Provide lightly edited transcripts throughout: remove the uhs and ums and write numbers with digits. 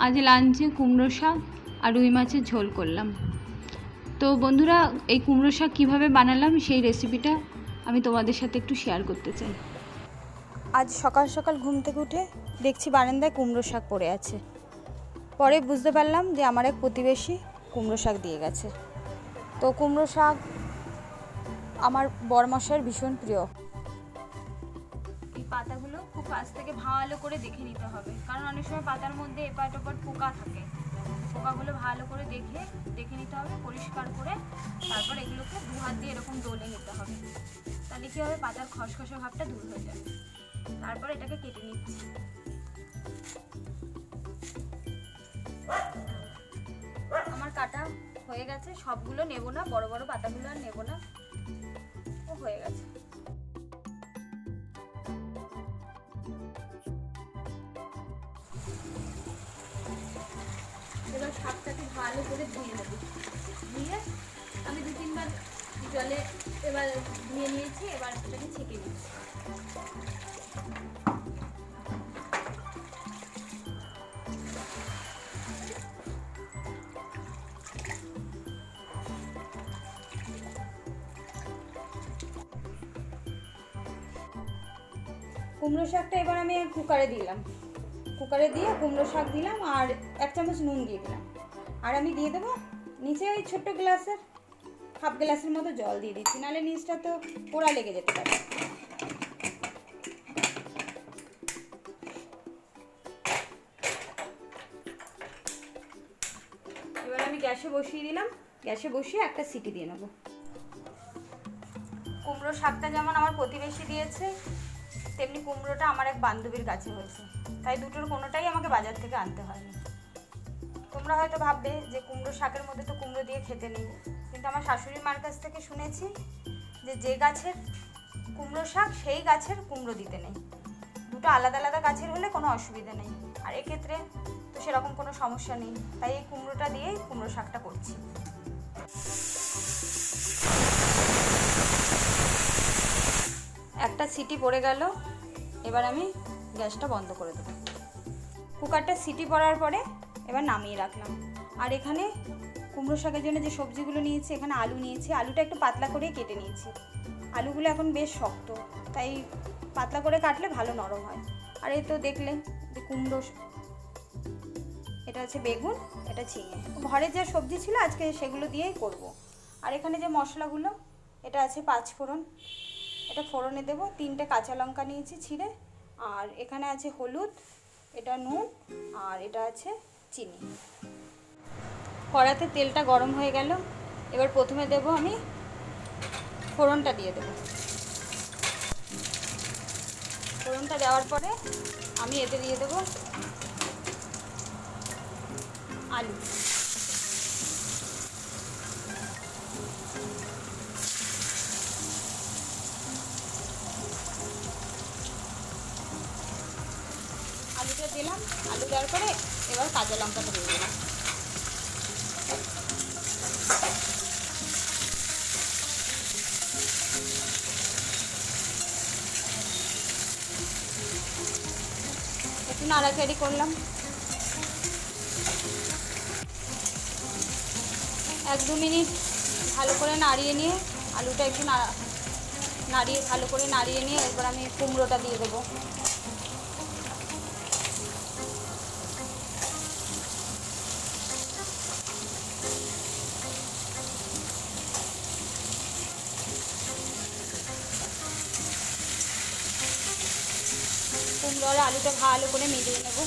আজ লাঞ্চে কুমড়ো শাক আর রুই মাছের ঝোল করলাম। তো বন্ধুরা, এই কুমড়ো শাক কীভাবে বানালাম সেই রেসিপিটা আমি তোমাদের সাথে একটু শেয়ার করতে চাই। আজ সকাল সকাল ঘুম থেকে উঠে দেখছি বারান্দায় কুমড়ো শাক পড়ে আছে। পরে বুঝতে পারলাম যে আমার এক প্রতিবেশী কুমড়ো শাক দিয়ে গেছে। তো কুমড়ো শাক আমার বরমশাইয়ের ভীষণ প্রিয়। এই পাতাগুলো খুব কাছ থেকে ভালো করে দেখে নিতে হবে, কারণ অনেক সময় পাতার মধ্যে এপাট ওপাট পোকা থাকে। পোকাগুলো ভালো করে দেখে নিতে হবে, পরিষ্কার করে তারপর এগুলোকে দু হাত দিয়ে এরকম ডলে নিতে হবে। তাহলে কী হবে, পাতার খসখসে ভাবটা দূর হয়ে যাবে। তারপর এটাকে কেটে নিচ্ছি। আমার কাটা হয়ে গেছে, সবগুলো নেব না, বড় বড় পাতাগুলো আর নেব না, ও হয়ে গেছে। এবার শাকটাকে ভালো করে ধুয়ে নেব। ধুয়ে আমি 2-3 বার জলে এবার ধুয়ে নিয়েছি। এবার এটাকে ছেঁকে নিচ্ছি। কুমড়ো শাকটা এবার আমি কুকারে দিলাম। কুকারে দিয়ে কুমড়ো শাক দিলাম আর 1 চামচ নুন দিয়ে দিলাম। আর আমি দিয়ে দেবো নিচে ওই ছোট্ট গ্লাসের হাফ গ্লাসের মতো জল দিয়ে দিচ্ছি, নাহলে নিচটা তো পোড়া লেগে যেতে পারে। এবার আমি গ্যাসে বসিয়ে দিলাম। গ্যাসে বসিয়ে একটা সিটি দিয়ে নেব। কুমড়ো শাকটা যেমন আমার প্রতিবেশী দিয়েছে, তেমনি কুমড়োটা আমার এক বান্ধবীর কাছে হয়েছে, তাই দুটোর কোনোটাই আমাকে বাজার থেকে আনতে হয়নি। তোমরা হয়তো ভাববে যে কুমড়ো শাকের মধ্যে তো কুমড়ো দিয়ে খেতে নেই, কিন্তু আমার শাশুড়ি মার কাছ থেকে শুনেছি যে গাছের কুমড়ো শাক সেই গাছের কুমড়ো দিতে নেই। দুটো আলাদা আলাদা গাছের হলে কোনো অসুবিধা নেই, আর এক্ষেত্রে তো সেরকম কোনো সমস্যা নেই, তাই এই কুমড়োটা দিয়েই কুমড়ো শাকটা করছি। একটা সিটি পড়ে গেল, এবার আমি গ্যাসটা বন্ধ করে দেবো। কুকারটা সিটি পড়ার পরে এবার নামিয়ে রাখলাম। আর এখানে কুমড়ো শাকের জন্য যে সবজিগুলো নিয়েছি, এখানে আলু নিয়েছি। আলুটা একটু পাতলা করে কেটে নিয়েছি। আলুগুলো এখন বেশ শক্ত, তাই পাতলা করে কাটলে ভালো নরম হয়। আর এই তো দেখলে যে কুমড়ো, এটা হচ্ছে বেগুন, এটা ঝিঙে। ঘরে যা সবজি ছিল আজকে সেগুলো দিয়েই করব। আর এখানে যে মশলাগুলো, এটা আছে 5 ফোড়ন, এটা ফোড়নে দেবো। 3টে কাঁচা লঙ্কা নিয়েছি ছিঁড়ে। আর এখানে আছে হলুদ, এটা নুন, আর এটা আছে চিনি। কড়াতে তেলটা গরম হয়ে গেল। এবার প্রথমে দেব আমি ফোড়নটা দিয়ে দেবো। ফোড়নটা দেওয়ার পরে আমি এতে দিয়ে দেবো আলু। আলুটা দিলাম। আলু দেওয়ার পরে এবার কাঁচা লঙ্কাটা দিয়ে দিলাম। একটু নাড়াচাড়ি করলাম। 1-2 মিনিট ভালো করে নাড়িয়ে নিয়ে, আলুটা একটু ভালো করে নাড়িয়ে নিয়ে এরপর আমি কুমড়োটা দিয়ে দেবো। কুমড়ো আর আলুটা ভালো করে মিলিয়ে নেব।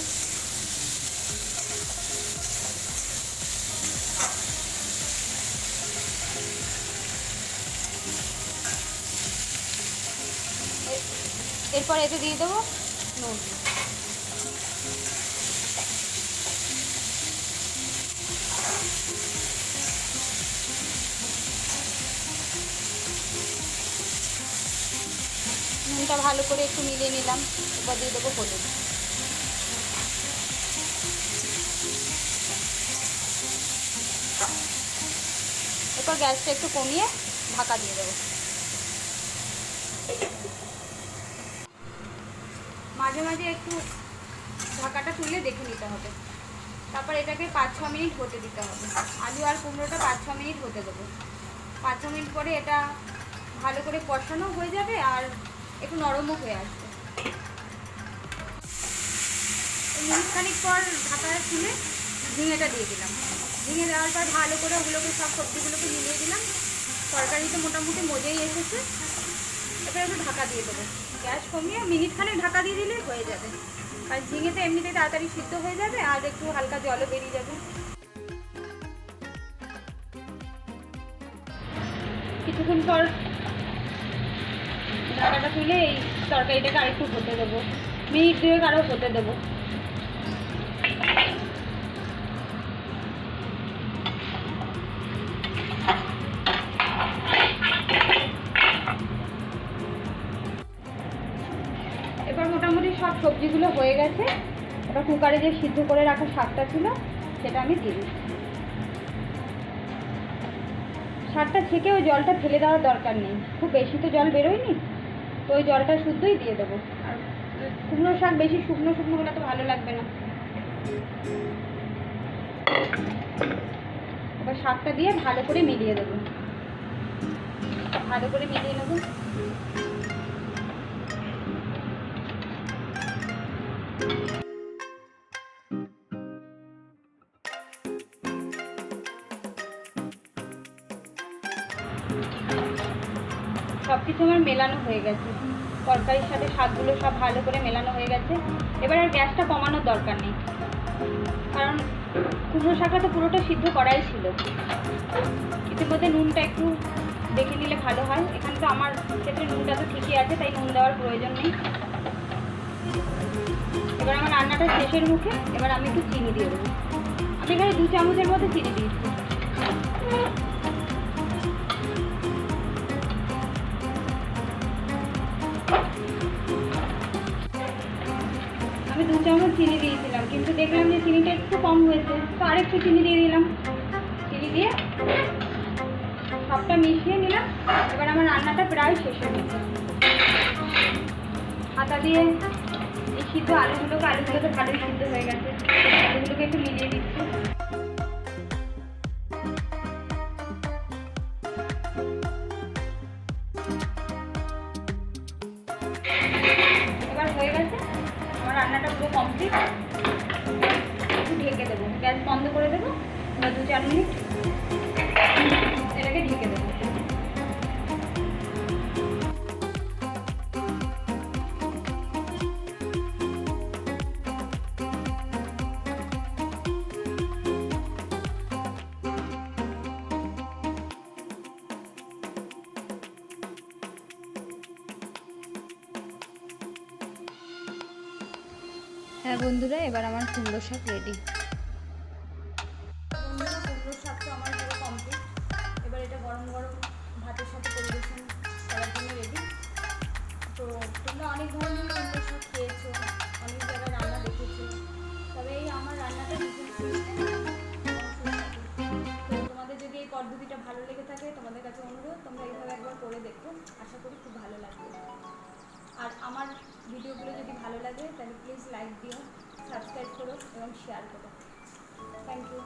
এরপর এতে দিয়ে দেবো নুন। নুনটা ভালো করে একটু মিলিয়ে নিলাম। এবার দিয়ে দেবো হলুদ। এরপর গ্যাসটা একটু কমিয়ে ঢাকা দিয়ে দেবো। মাঝে মাঝে একটু ঢাকাটা তুলে দেখে নিতে হবে। তারপর এটাকে 5-6 মিনিট হতে দিতে হবে। আলু আর কুমড়োটা 5-6 মিনিট হতে দেবো। 5-6 মিনিট পরে এটা ভালো করে কষানো হয়ে যাবে আর একটু নরমও হয়ে আসবে। মিনিট খানিক পর ঢাকা তুলে ঝিঙেটা দিয়ে দিলাম। ঝিঙে দেওয়ার পর ভালো করে ওগুলোকে সব সবজিগুলোকে মিলিয়ে দিলাম। তরকারিতে মোটামুটি মজেই এসেছে। এবার একটু ঢাকা দিয়ে দেবো। গ্যাস কমিয়ে মিনিট খানেক ঢাকা দিয়ে দিলে হয়ে যাবে। আর ঝিঙেতে এমনিতেই তাড়াতাড়ি সিদ্ধ হয়ে যাবে আর একটু হালকা জলও বেরিয়ে যাবে। কিছুক্ষণ পর ঢাকাটা তুলে এই তরকারিটাকে আরেকটু হতে দেবো। মিনিট 2 আরও হতে দেবো। এবার মোটামুটি সব সবজিগুলো হয়ে গেছে। এবার কুকারে যে সিদ্ধ করে রাখা শাকটা ছিল সেটা আমি দিয়ে দিচ্ছি। শাকটা ছেঁকে ওই জলটা ফেলে দেওয়ার দরকার নেই, খুব বেশি তো জল বেরোয়নি, তো ওই জলটা শুদ্ধই দিয়ে দেবো। আর কুমড়ো শাক বেশি শুকনো শুকনো হলে তো ভালো লাগবে না। এবার শাকটা দিয়ে ভালো করে মিলিয়ে দেবো। ভালো করে মিলিয়ে নেবো। সব কিছু আমার মেলানো হয়ে গেছে। তরকারির সাথে শাকগুলো সব ভালো করে মেলানো হয়ে গেছে। এবার আর গ্যাসটা কমানোর দরকার নেই, কারণ কুমড়ো শাকটা তো পুরোটা সিদ্ধ করাই ছিল। ইতিমধ্যে নুনটা একটু দেখে নিলে ভালো হয়। এখানে তো আমার ক্ষেত্রে নুনটা তো ঠিকই আছে, তাই নুন দেওয়ার প্রয়োজন নেই। এবার আমার রান্নাটা শেষের মুখে। এবার আমি একটু চিনি দিয়ে দেবো। আমি এখানে 2 চামচের মতো চিনি দিয়েছি। আমি 2 চামচ চিনি দিয়েছিলাম, কিন্তু দেখলাম যে চিনিটা একটু কম হয়েছে, তো আরেকটু চিনি দিয়ে দিলাম। চিনি দিয়ে সবটা মিশিয়ে নিলাম। এবার আমার রান্নাটা প্রায় শেষ হয়ে গেছে। হাতা দিয়ে এই সিদ্ধ আলুগুলো তো ভালোই সিদ্ধ হয়ে গেছে। আলুগুলোকে একটু মিলিয়ে দিচ্ছি। এবার হয়ে গেছে আমার রান্নাটা পুরো কমপ্লিট। একটু ঢেকে দেবো, গ্যাস বন্ধ করে দেবো। এবার 2-4 মিনিট এটাকে ঢেকে দেবো। হ্যাঁ বন্ধুরা, এবার আমার কুমড়ো শাক রেডি। বন্ধুরা, কুমড়ো শাক তো আমার পুরো কমপ্লিট। এবার এটা গরম গরম ভাতের সাথে পরিবেশন করার জন্য রেডি। তো তোমরা অনেক ধরনের কুমড়ো শাক খেয়েছো, অনেক জায়গায় রান্না দেখেছো, তবে এই আমার রান্নাটা ভীষণ সুস্বাদু এবং সুস্বাদু। তো তোমাদের যদি এই পদ্ধতিটা ভালো লেগে থাকে, তোমাদের কাছে অনুরোধ তোমরা এইভাবে একবার করে দেখো। আশা করি খুব ভালো লাগবে। আর আমার ভিডিওগুলো যদি ভালো লাগে তাহলে প্লিজ লাইক দিও, সাবস্ক্রাইব করো এবং শেয়ার করো। Thank you.